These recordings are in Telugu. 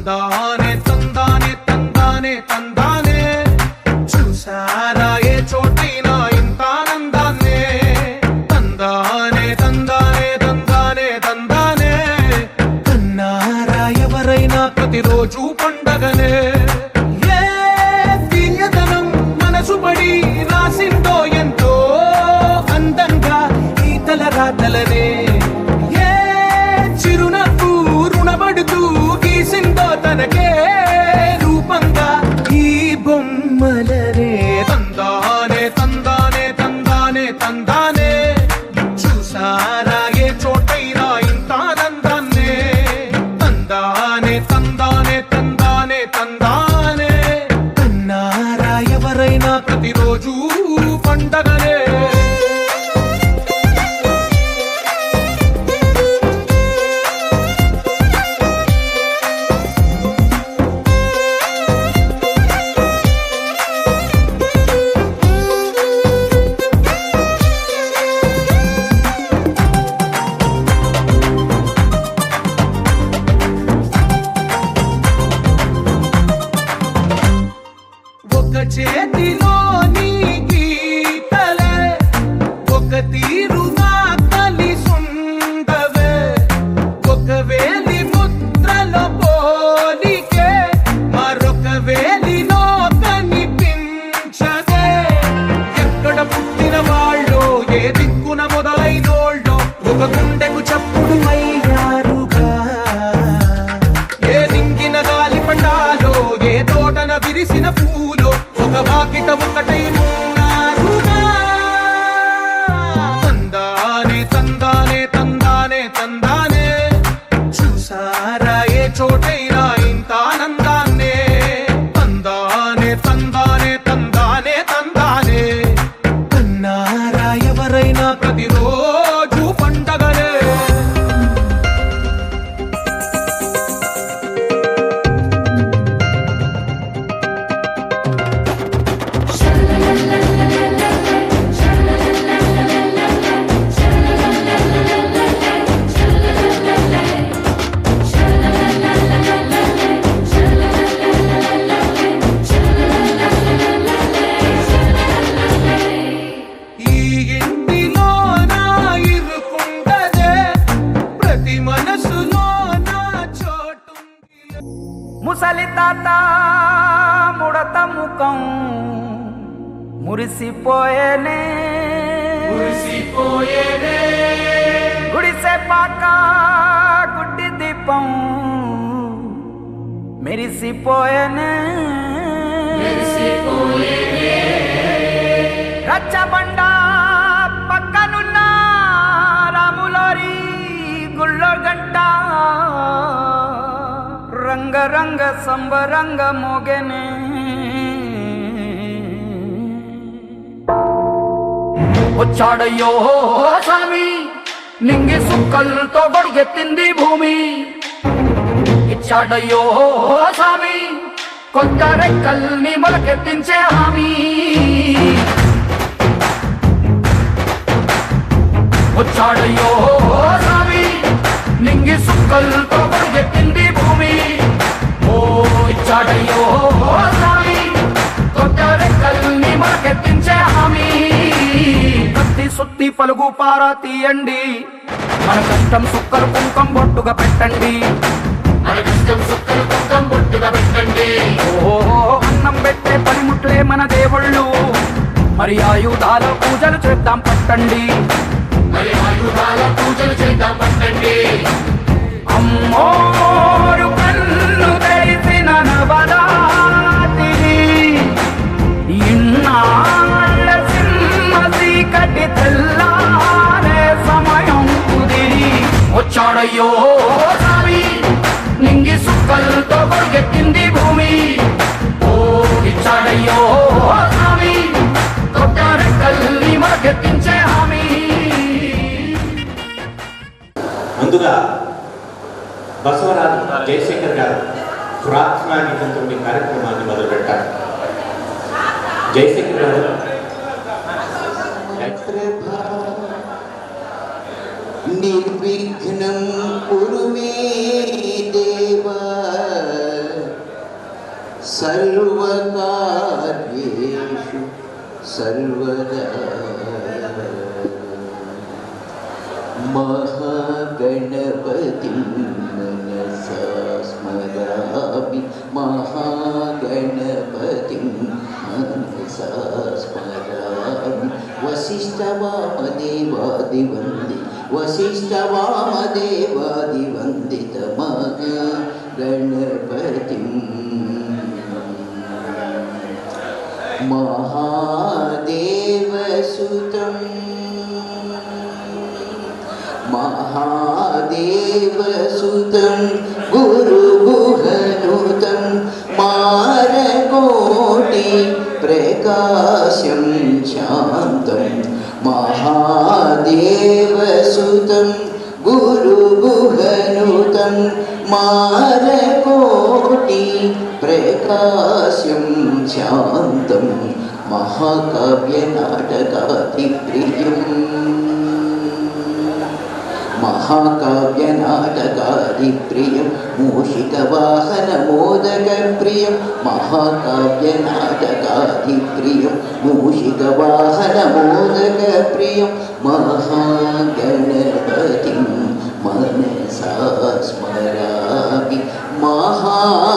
తందానే తందానే తందానే తందానే చూసారా ఏ చోటైనా ఇంత ఆనందాన్నే తందానే తందానే తందానే తందానే కన్నారా ఎవరైనా ప్రతిరోజు పండగనే ఏ తీయదనం మనసుపడి రాసిందో ఎంతో అందంగా ఈ తల రాతలనే ఏ చిరునవ్వు రుణపడుతూ గీసిందో తనకే రూపంగా ఈ బొమ్మలనే తందానే తందానే తందానే తందానే చూసారా ఏ చోటైనా ఇంత ఆనందాన్నే తందానే తందానే తందానే తందానే కన్నారా ఎవరైనా ప్రతిరోజు పండగనే చేతిలోని గీతలే ఒక తీరుగా కలిసుండవే ఒక వేలి ముద్రలో పోలికే మరొక వేలిలో కనిపించదే ఎక్కడ పుట్టిన వాళ్ళో ఏ దిక్కున మొదలైనోళ్ళో ఒక గుండెకు చప్పుడు అయ్యారుగా ఏ దింగిన గాలి పండాలో ఏ తోటన విరిసిన పూలో ఒక వాకిట ఒకటై ఉన్నారుగా తందానే తందానే తందానే తందానే చూసారా ఏ చోటైనా ఇంత ఆనందాన్నే తందానే తందానే తందానే తందానే కన్నారా ఎవరైనా ప్రతిరోజు పండగనే ముసలి తాత ముడత ముఖం మురిసిపోయేనే గుడిసె పాక గుడ్డి దీపం మెరిసిపోయేనే రచ్చబండ పక్కనున్న రాములారి గుళ్ళో గంట రంగ రంగ సంబరంగ మోగెనే వచ్చాడయ్యో స్వామి నింగి సుక్కలతో గొడిగెత్తింది భూమి ఇచ్చాడయ్యో స్వామి కొత్త రెక్కల్ని మొలకెత్తించే హామీ వచ్చాడయ్యో స్వామి నింగి సుక్కలతో గొడిగెత్తింది భూమి ఓ ఇచ్చాడయ్యో స్వామి కొత్త రెక్కల్ని మొలకెత్తించే హామీ కత్తి సుత్తి పలుగు పారా తీయండి మన కష్టం సుక్కలు కుంకం బొట్టుగా పెట్టండి ఓ అన్నం పెట్టే పనిముట్లే మన దేవుళ్ళు మరి ఆయుధాల పూజలు చేద్దాం పట్టండి అమ్మోరు కన్ను తెరిసిన నవరాత్రి ఇన్నాళ్ళ సింహ చీకటి తెల్లారే సమయం కుదిరి వచ్చాడయ్యో స్వామి నింగి సుక్కలతో గొడిగెత్తింది భూమి ఓ ఇచ్చాడయ్యో స్వామి కొత్త రెక్కల్ని మొలకెత్తించే హామీ. ముందుగా బసవరాజు జయశేఖర్ గారు ప్రార్థనా గీతంతో మీ కార్యక్రమాన్ని మొదలుపెట్టారు. జయశేఖర్ గారు నిర్విఘ్నం కురు మే దేవా सर्वकार्येषु सर्वदा महागणपतिं मनसा स्मरामि महागणपतिं मनसा स्मरामि वसिष्ठवामदेवादिवन्दित महागणपतिं महादेवसुतं गुरुगुहनुतं मारकोटि प्रकाशं शान्तं महादेवसुतं गुरुगुहनुतं मारकोटि प्रकाशं शान्तं महाकाव्यनाटकादिप्रियं मूषिकवाहनमोदकप्रियं महाकाव्यनाटकादिप्रियं मूषिकवाहनमोदकप्रियं महागणपतिं मनसा स्मरामि महागणपतिं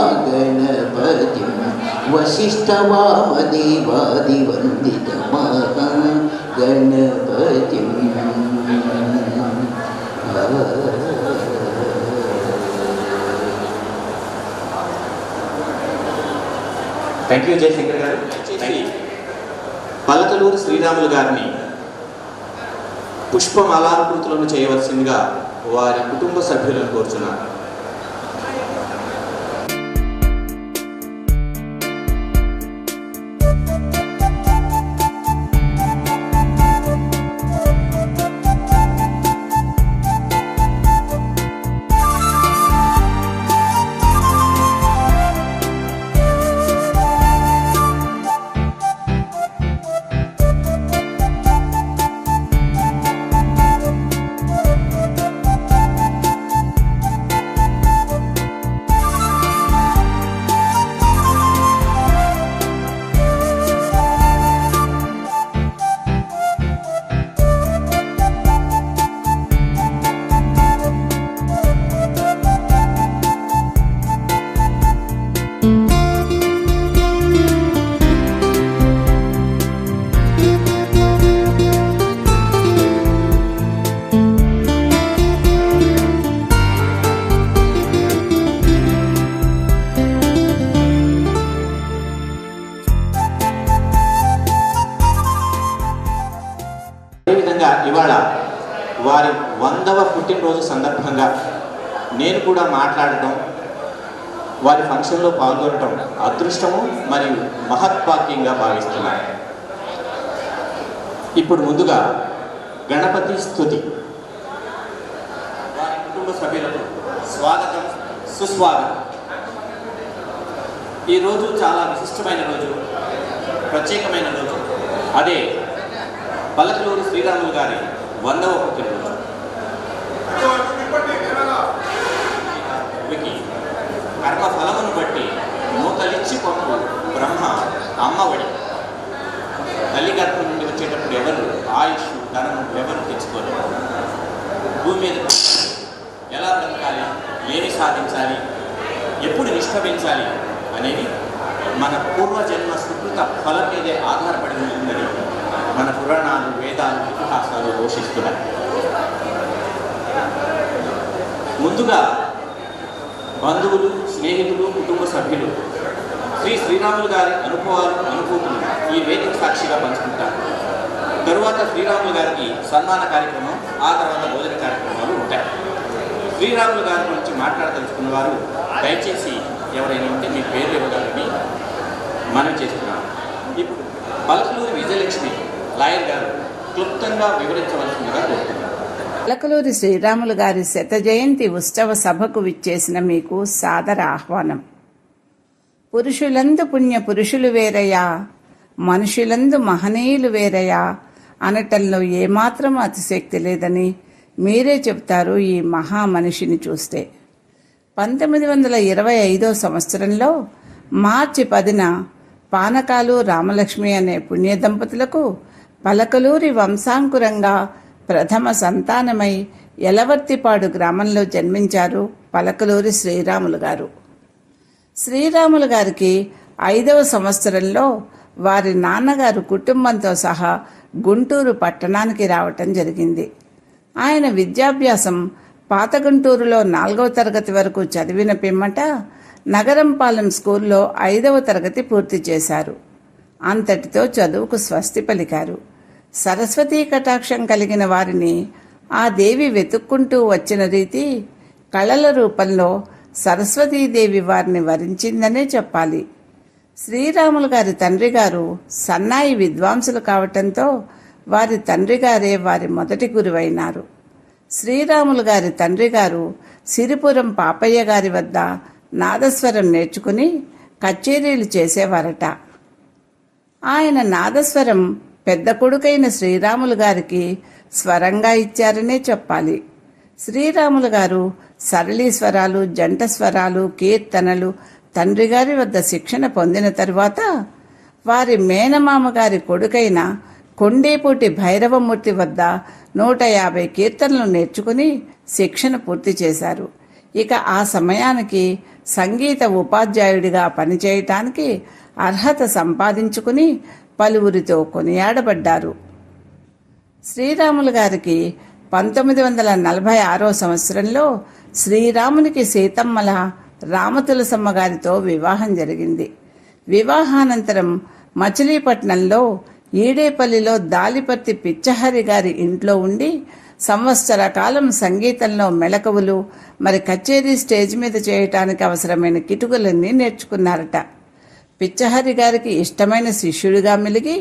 वसिष्ठवामदेवादिवन्दित महागणपतिं థ్యాంక్ యూ జయశంకర్ గారు. పలకలూరు శ్రీరాములు గారిని పుష్పమాలాకృతులను చేయవలసిందిగా వారి కుటుంబ సభ్యులను కోరుచున్నారు. ఇవాళ వారి 100వ పుట్టినరోజు సందర్భంగా నేను కూడా మాట్లాడటం, వారి ఫంక్షన్లో పాల్గొనటం అదృష్టము మరియు మహత్వాక్యంగా భావిస్తున్నాను. ఇప్పుడు ముందుగా గణపతి స్తుతి. వారి కుటుంబ సభ్యులకు స్వాగతం, సుస్వాగతం. ఈరోజు చాలా విశిష్టమైన రోజు, ప్రత్యేకమైన రోజు. అదే పలకలూరు శ్రీరాములు గారి 100వ పుట్టినరోజు. కర్మఫలమును బట్టి మూతలిచ్చి పంపు బ్రహ్మ అమ్మఒడి. తల్లి గర్భం నుండి వచ్చేటప్పుడు ఎవరు ఆయుష్ ధనం ఎవరు తెచ్చుకోలేరు. భూమి మీద ఎలా బ్రతకాలి, ఏమి సాధించాలి, ఎప్పుడు నిష్క్రమించాలి అనేది మన పూర్వజన్మ సుకృత ఫలం మీదే ఆధారపడి ఉంటుందని మన పురాణాలు, వేదాలు, ఇతిహాసాలు ఘోషిస్తున్నాయి. ముందుగా బంధువులు, స్నేహితులు, కుటుంబ సభ్యులు శ్రీరాములు గారి అనుభవాలు, అనుభూతులు ఈ వేదిక సాక్షిగా పంచుకుంటారు. తరువాత శ్రీరాములు గారికి సన్మాన కార్యక్రమం, ఆ తర్వాత భోజన కార్యక్రమాలు ఉంటాయి. శ్రీరాములు గారి గురించి మాట్లాడదలుచుకున్న వారు దయచేసి ఎవరైనా ఉంటే మీ పేర్లు ఇవ్వగలని మనం చేస్తున్నాం. ఇప్పుడు పలకలూరి విజయలక్ష్మి లాయర్ గారు క్లుప్తంగా వివరించవలసిందిగా కోరుతున్నారు. పలకలూరి శ్రీరాములు గారి శత జయంతి ఉత్సవ సభకు విచ్చేసిన మీకు సాదర ఆహ్వానం. పురుషులందు పుణ్య పురుషులు వేరయ్యా, మనుషులందు మహనీయులు వేరయ్యా అనటంలో ఏమాత్రం అతిశక్తి లేదని మీరే చెబుతారు ఈ మహా మనిషిని చూస్తే. 1925 సంవత్సరంలో మార్చి 10న పానకాలు రామలక్ష్మి అనే పుణ్య దంపతులకు పలకలూరి వంశాంకురంగా ప్రథమ సంతానమై యలవర్తిపాడు గ్రామంలో జన్మించారు పలకలూరి శ్రీరాములు గారు. శ్రీరాములు గారికి 5వ సంవత్సరంలో వారి నాన్నగారు కుటుంబంతో సహా గుంటూరు పట్టణానికి రావటం జరిగింది. ఆయన విద్యాభ్యాసం పాత గుంటూరులో 4వ తరగతి వరకు చదివిన పిమ్మట నగరంపాలెం స్కూల్లో 5వ తరగతి పూర్తి చేశారు. అంతటితో చదువుకు స్వస్తి పలికారు. సరస్వతీ కటాక్షం కలిగిన వారిని ఆ దేవి వెతుక్కుంటూ వచ్చిన రీతి కళల రూపంలో సరస్వతీదేవి వారిని వరించిందనే చెప్పాలి. శ్రీరాములు గారి తండ్రి గారు సన్నాయి విద్వాంసులు కావటంతో వారి తండ్రి గారే వారి మొదటి గురువైనారు. శ్రీరాములు గారి తండ్రి గారు సిరిపురం పాపయ్య గారి వద్ద నాదస్వరం నేర్చుకుని కచేరీలు చేసేవారట. ఆయన నాదస్వరం పెద్ద కొడుకైన శ్రీరాములు గారికి స్వరంగా ఇచ్చారనే చెప్పాలి. శ్రీరాములు గారు సరళీ స్వరాలు, జంట స్వరాలు, కీర్తనలు తండ్రి గారి వద్ద శిక్షణ పొందిన తరువాత వారి మేనమామ గారి కొడుకైన కొండేపూటి భైరవమూర్తి వద్ద 150 కీర్తనలు నేర్చుకుని శిక్షణ పూర్తి చేశారు. ఇక ఆ సమయానికి సంగీత ఉపాధ్యాయుడిగా పనిచేయటానికి అర్హత సంపాదించుకుని పలువురితో కొనియాడబడ్డారు. శ్రీరాములు గారికి 1946 సంవత్సరంలో శ్రీరామునికి సీతమ్మల రామతులసమ్మ గారితో వివాహం జరిగింది. వివాహానంతరం మచిలీపట్నంలో ఈడేపల్లిలో దాలిపర్తి పిచ్చహరి గారి ఇంట్లో ఉండి సంవత్సర కాలం సంగీతంలో మెళకువలు, మరి కచేరీ స్టేజ్ మీద చేయటానికి అవసరమైన కిటుకులన్నీ నేర్చుకున్నారట. పిచ్చహరి గారికి ఇష్టమైన శిష్యుడిగా మెలిగి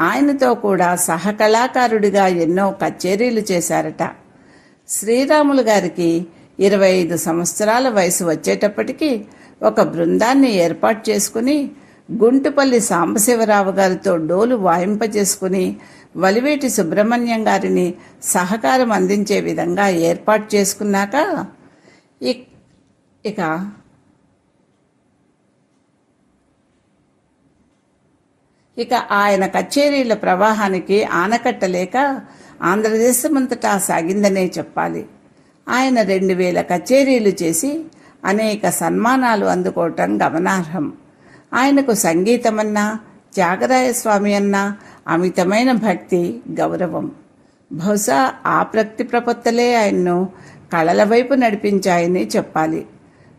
ఆయనతో కూడా సహకళాకారుడిగా ఎన్నో కచేరీలు చేశారట. శ్రీరాములు గారికి 25 సంవత్సరాల వయసు వచ్చేటప్పటికి ఒక బృందాన్ని ఏర్పాటు చేసుకుని గుంటుపల్లి సాంబశివరావు గారితో డోలు వాయింపజేసుకుని వలివేటి సుబ్రహ్మణ్యం గారిని సహకారం అందించే విధంగా ఏర్పాటు చేసుకున్నాక ఇక ఆయన కచేరీల ప్రవాహానికి ఆనకట్టలేక ఆంధ్రదేశమంతటా సాగిందనే చెప్పాలి. ఆయన 2000 కచేరీలు చేసి అనేక సన్మానాలు అందుకోవటం గమనార్హం. ఆయనకు సంగీతమన్నా, త్యాగరాయస్వామి అన్నా అమితమైన భక్తి, గౌరవం. బహుశా ఆ భక్తి ప్రపత్తులే ఆయన్ను కళల వైపు నడిపించాయని చెప్పాలి.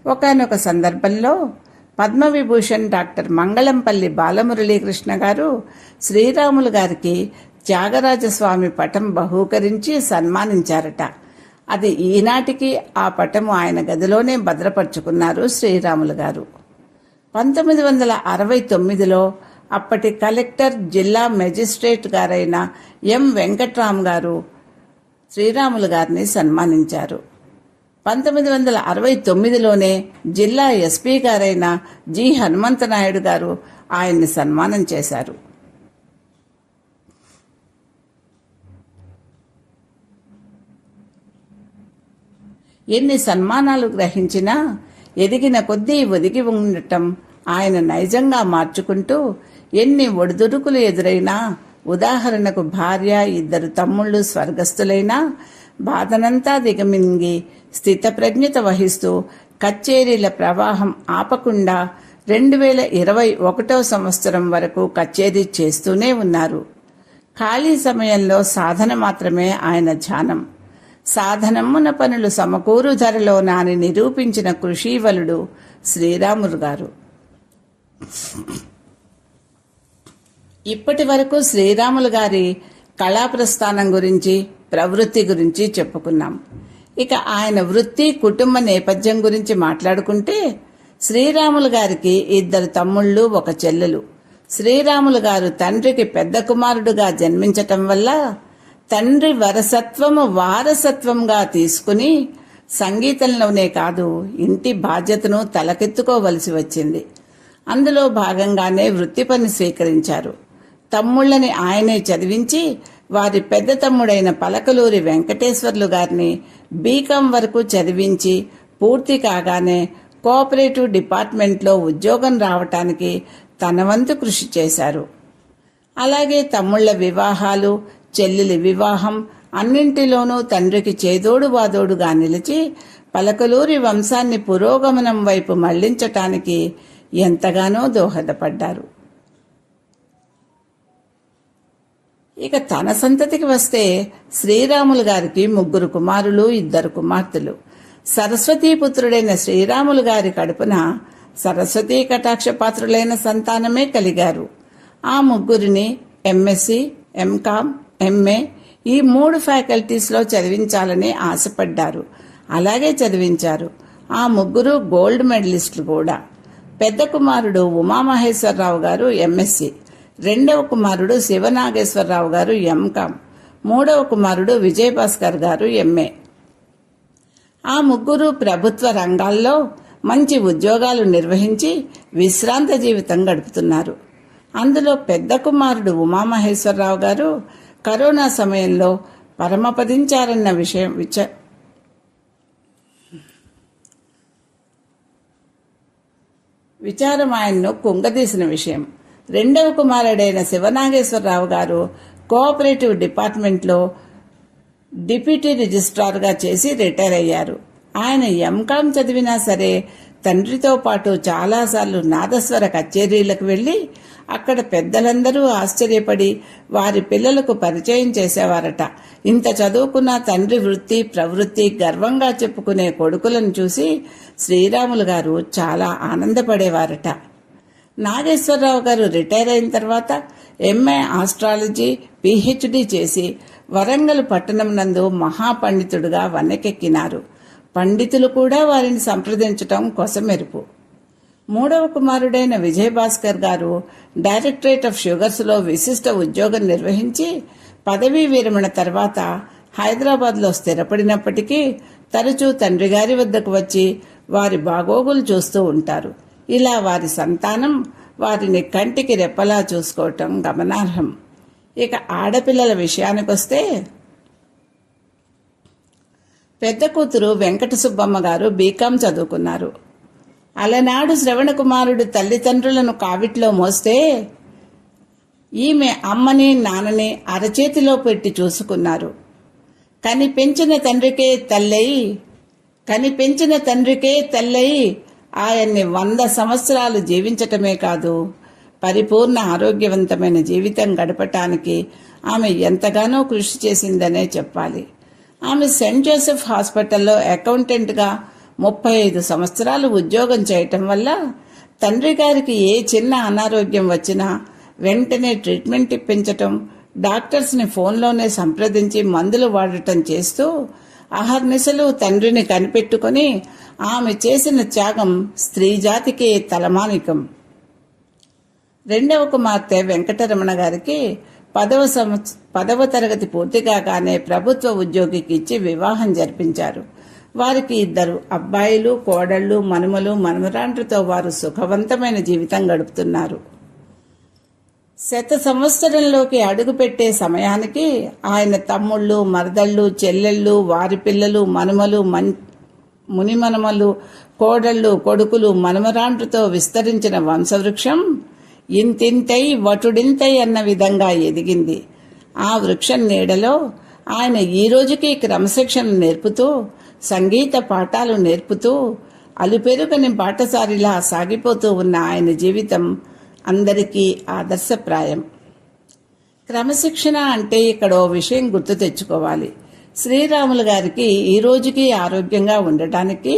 ఒకానొక సందర్భంలో పద్మవిభూషణ్ డాక్టర్ మంగళంపల్లి బాలమురళీకృష్ణ గారు శ్రీరాములు గారికి త్యాగరాజస్వామి పటం బహూకరించి సన్మానించారట. అది ఈనాటికి ఆ పటము ఆయన గదిలోనే భద్రపరుచుకున్నారు శ్రీరాములు గారు. 1969లో అప్పటి కలెక్టర్, జిల్లా మెజిస్ట్రేట్ గారైన ఎం వెంకట్రామ్ గారు శ్రీరాములు గారిని సన్మానించారు. 1969లోనే జిల్లా ఎస్పీ గారైన జి హనుమంతనాయుడు గారు ఆయన్ని సన్మానం చేశారు. ఎన్ని సన్మానాలు గ్రహించినా ఎదిగిన కొద్దీ ఒదిగి ఉండటం ఆయన నైజంగా మార్చుకుంటూ ఎన్ని ఒడిదుడుకులు ఎదురైనా, ఉదాహరణకు భార్య, 2 తమ్ముళ్ళు స్వర్గస్థులైనా బాధనంతా దిగమింగి స్థితప్రజ్ఞత వహిస్తూ కచేరీల ప్రవాహం ఆపకుండా 2021 సంవత్సరం వరకు కచేరీ చేస్తూనే ఉన్నారు. ఖాళీ సమయంలో సాధన మాత్రమే ఆయన ధ్యానం. సాధనమ్మున పనులు సమకూరు ధరలో నాని నిరూపించిన కృషీవలుడు శ్రీరాములు గారు. ఇప్పటి వరకు శ్రీరాములు గారి కళాప్రస్థానం గురించి, ప్రవృత్తి గురించి చెప్పుకున్నాం. ఇక ఆయన వృత్తి, కుటుంబ నేపథ్యం గురించి మాట్లాడుకుంటే శ్రీరాములు గారికి 2 తమ్ముళ్ళు, 1 చెల్లెలు. శ్రీరాములు గారు తండ్రికి పెద్ద కుమారుడుగా జన్మించటం వల్ల తండ్రి వారసత్వంగా తీసుకుని సంగీతంలోనే కాదు ఇంటి బాధ్యతను తలకెత్తుకోవలసి వచ్చింది. అందులో భాగంగానే వృత్తి పని స్వీకరించారు. తమ్ముళ్ళని ఆయనే చదివించి వారి పెద్ద తమ్ముడైన పలకలూరి వెంకటేశ్వర్లు గారిని బీకాం వరకు చదివించి పూర్తి కాగానే కోఆపరేటివ్ డిపార్ట్మెంట్లో ఉద్యోగం రావటానికి తన వంతు కృషి చేశారు. అలాగే తమ్ముళ్ల వివాహాలు, చెల్లెలి వివాహం అన్నింటిలోనూ తండ్రికి చేదోడు వాదోడుగా నిలిచి పలకలూరి వంశాన్ని పురోగమనం వైపు మళ్లించటానికి ఎంతగానో దోహదపడ్డారు. ఇక తన సంతతికి వస్తే శ్రీరాములు గారికి 3 కుమారులు, 2 కుమార్తెలు. సరస్వతీపుత్రుడైన శ్రీరాములు గారి కడుపున సరస్వతీ కటాక్షపాత్రులైన సంతానమే కలిగారు. ఆ 3 ఎంఎస్సి, ఎంకామ్, ఎంఏ ఈ 3 ఫ్యాకల్టీస్లో చదివించాలని ఆశపడ్డారు. అలాగే చదివించారు. ఆ 3 గోల్డ్ మెడలిస్టులు కూడా. పెద్ద కుమారుడు ఉమామహేశ్వరరావు గారు ఎంఎస్సి, 2వ కుమారుడు శివనాగేశ్వరరావు గారు ఎంకామ్, 3వ కుమారుడు విజయభాస్కర్ గారు ఎంఏ. ఆ 3 ప్రభుత్వ రంగాల్లో మంచి ఉద్యోగాలు నిర్వహించి విశ్రాంత జీవితం గడుపుతున్నారు. అందులో పెద్ద కుమారుడు ఉమామహేశ్వరరావు గారు కరోనా సమయంలో పరమపదించారన్న విచారం ఆయన్ను కుంగదీసిన విషయం. 2వ కుమారుడైన శివనాగేశ్వరరావు గారు కోఆపరేటివ్ డిపార్ట్మెంట్లో డిప్యూటీ రిజిస్ట్రార్గా చేసి రిటైర్ అయ్యారు. ఆయన ఎంకామ్ చదివినా సరే తండ్రితో పాటు చాలాసార్లు నాదస్వర కచేరీలకు వెళ్లి అక్కడ పెద్దలందరూ ఆశ్చర్యపడి వారి పిల్లలకు పరిచయం చేసేవారట. ఇంత చదువుకున్న తండ్రి వృత్తి ప్రవృత్తి గర్వంగా చెప్పుకునే కొడుకులను చూసి శ్రీరాములు గారు చాలా ఆనందపడేవారట. నాగేశ్వరరావు గారు రిటైర్ అయిన తర్వాత ఎంఏ ఆస్ట్రాలజీ, పిహెచ్డి చేసి వరంగల్ పట్టణం నందు మహాపండితుడుగా వన్నెకెక్కినారు. పండితులు కూడా వారిని సంప్రదించటం కొసమెరుపు. 3వ కుమారుడైన విజయభాస్కర్ గారు డైరెక్టరేట్ ఆఫ్ షుగర్స్లో విశిష్ట ఉద్యోగం నిర్వహించి పదవీ విరమణ తర్వాత హైదరాబాద్లో స్థిరపడినప్పటికీ తరచూ తండ్రి గారి వద్దకు వచ్చి వారి బాగోగులు చూస్తూ ఉంటారు. ఇలా వారి సంతానం వారిని కంటికి రెప్పలా చూసుకోవటం గమనార్హం. ఇక ఆడపిల్లల విషయానికొస్తే పెద్ద కూతురు వెంకట సుబ్బమ్మ గారు బీకాం చదువుకున్నారు. అలనాడు శ్రవణ కుమారుడు తల్లిదండ్రులను కావిట్లో మోస్తే ఈమె అమ్మని నాన్నని అరచేతిలో పెట్టి చూసుకున్నారు. కనిపెంచిన తండ్రికే తల్లయి ఆయన్ని 100 సంవత్సరాలు జీవించటమే కాదు, పరిపూర్ణ ఆరోగ్యవంతమైన జీవితం గడపటానికి ఆమె ఎంతగానో కృషి చేసిందనే చెప్పాలి. ఆమె సెయింట్ జోసెఫ్ హాస్పిటల్లో అకౌంటెంట్గా 35 సంవత్సరాలు ఉద్యోగం చేయటం వల్ల తండ్రి గారికి ఏ చిన్న అనారోగ్యం వచ్చినా వెంటనే ట్రీట్మెంట్ ఇప్పించటం, డాక్టర్స్ని ఫోన్లోనే సంప్రదించి మందులు వాడటం చేస్తూ అహర్నిశలు తండ్రిని కనిపెట్టుకుని ఆమె చేసిన త్యాగం స్త్రీ జాతికి తలమానికం. 2వ కుమార్తె వెంకటరమణ గారికి 10వ తరగతి పూర్తి కాగానే ప్రభుత్వ ఉద్యోగికి ఇచ్చి వివాహం జరిపించారు. వారికి 2 అబ్బాయిలు, కోడళ్లు, మనుమలు, మనమరాండ్రతో వారు సుఖవంతమైన జీవితం గడుపుతున్నారు. 100 సంవత్సరంలోకి అడుగుపెట్టే సమయానికి ఆయన తమ్ముళ్ళు, మరదళ్ళు, చెల్లెళ్ళు, వారి పిల్లలు, మనుమలు, మునిమనుమలు, కోడళ్ళు, కొడుకులు, మనమరాండ్రతో విస్తరించిన వంశవృక్షం ఇంతింతై వటుడింతై అన్న విధంగా ఎదిగింది. ఆ వృక్షం నీడలో ఆయన ఈ రోజుకి క్రమశిక్షణ నేర్పుతూ, సంగీత పాఠాలు నేర్పుతూ, అలుపెరుగని బాటసారిలా సాగిపోతూ ఉన్న ఆయన జీవితం అందరికీ ఆదర్శప్రాయం. క్రమశిక్షణ అంటే ఇక్కడ ఓ విషయం గుర్తు తెచ్చుకోవాలి. శ్రీరాములు గారికి ఈ రోజుకి ఆరోగ్యంగా ఉండటానికి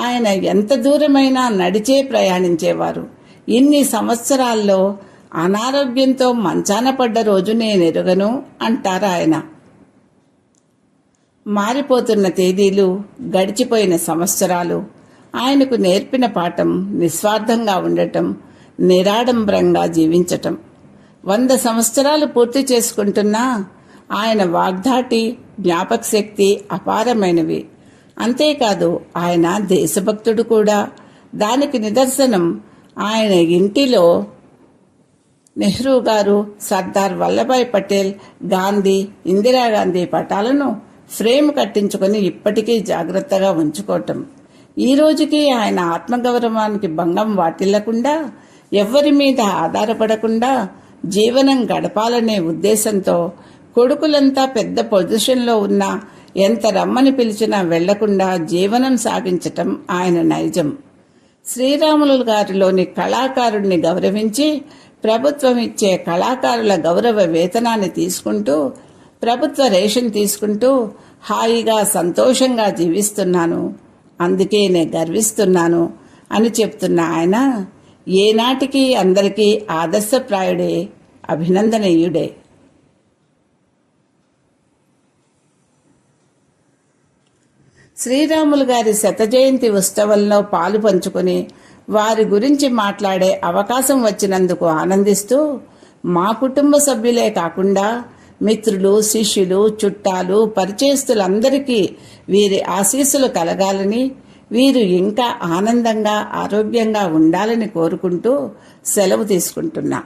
ఆయన ఎంత దూరమైనా నడిచే ప్రయాణించేవారు. ఇన్ని సంవత్సరాల్లో అనారోగ్యంతో మంచాన పడ్డ రోజు నేనెరుగను అంటారు ఆయన. మారిపోతున్న తేదీలు, గడిచిపోయిన సంవత్సరాలు ఆయనకు నేర్పిన పాఠం నిస్వార్థంగా ఉండటం, నిరాడంబరంగా జీవించటం. 100 సంవత్సరాలు పూర్తి చేసుకుంటున్నా ఆయన వాగ్దాటి, జ్ఞాపక శక్తి అపారమైనవి. అంతేకాదు ఆయన దేశభక్తుడు కూడా. దానికి నిదర్శనం ఆయన ఇంటిలో నెహ్రూ గారు, సర్దార్ వల్లభాయ్ పటేల్, గాంధీ, ఇందిరాగాంధీ పటాలను ఫ్రేమ్ కట్టించుకొని ఇప్పటికీ జాగ్రత్తగా ఉంచుకోవటం. ఈ రోజుకి ఆయన ఆత్మగౌరవానికి భంగం వాటిల్లకుండా, ఎవ్వరి మీద ఆధారపడకుండా జీవనం గడపాలనే ఉద్దేశంతో కొడుకులంతా పెద్ద పొజిషన్లో ఉన్నా ఎంత రమ్మని పిలిచినా వెళ్లకుండా జీవనం సాగించటం ఆయన నైజం. శ్రీరాములు గారిలోని కళాకారుణ్ణి గౌరవించి ప్రభుత్వం ఇచ్చే కళాకారుల గౌరవ వేతనాన్ని తీసుకుంటూ, ప్రభుత్వ రేషన్ తీసుకుంటూ హాయిగా సంతోషంగా జీవిస్తున్నాను, అందుకే నేను గర్విస్తున్నాను అని చెప్తున్న ఆయన ఏనాటికి అందరికీ ఆదర్శప్రాయుడే, అభినందనీయుడే. శ్రీరాములు గారి శత జయంతి ఉత్సవంలో పాలు పంచుకుని వారి గురించి మాట్లాడే అవకాశం వచ్చినందుకు ఆనందిస్తూ, మా కుటుంబ సభ్యులే కాకుండా మిత్రులు, శిష్యులు, చుట్టాలు, పరిచయస్తులందరికీ వీరి ఆశీస్సులు కలగాలని, వీరు ఇంకా ఆనందంగా ఆరోగ్యంగా ఉండాలని కోరుకుంటూ సెలవు తీసుకుంటున్నా.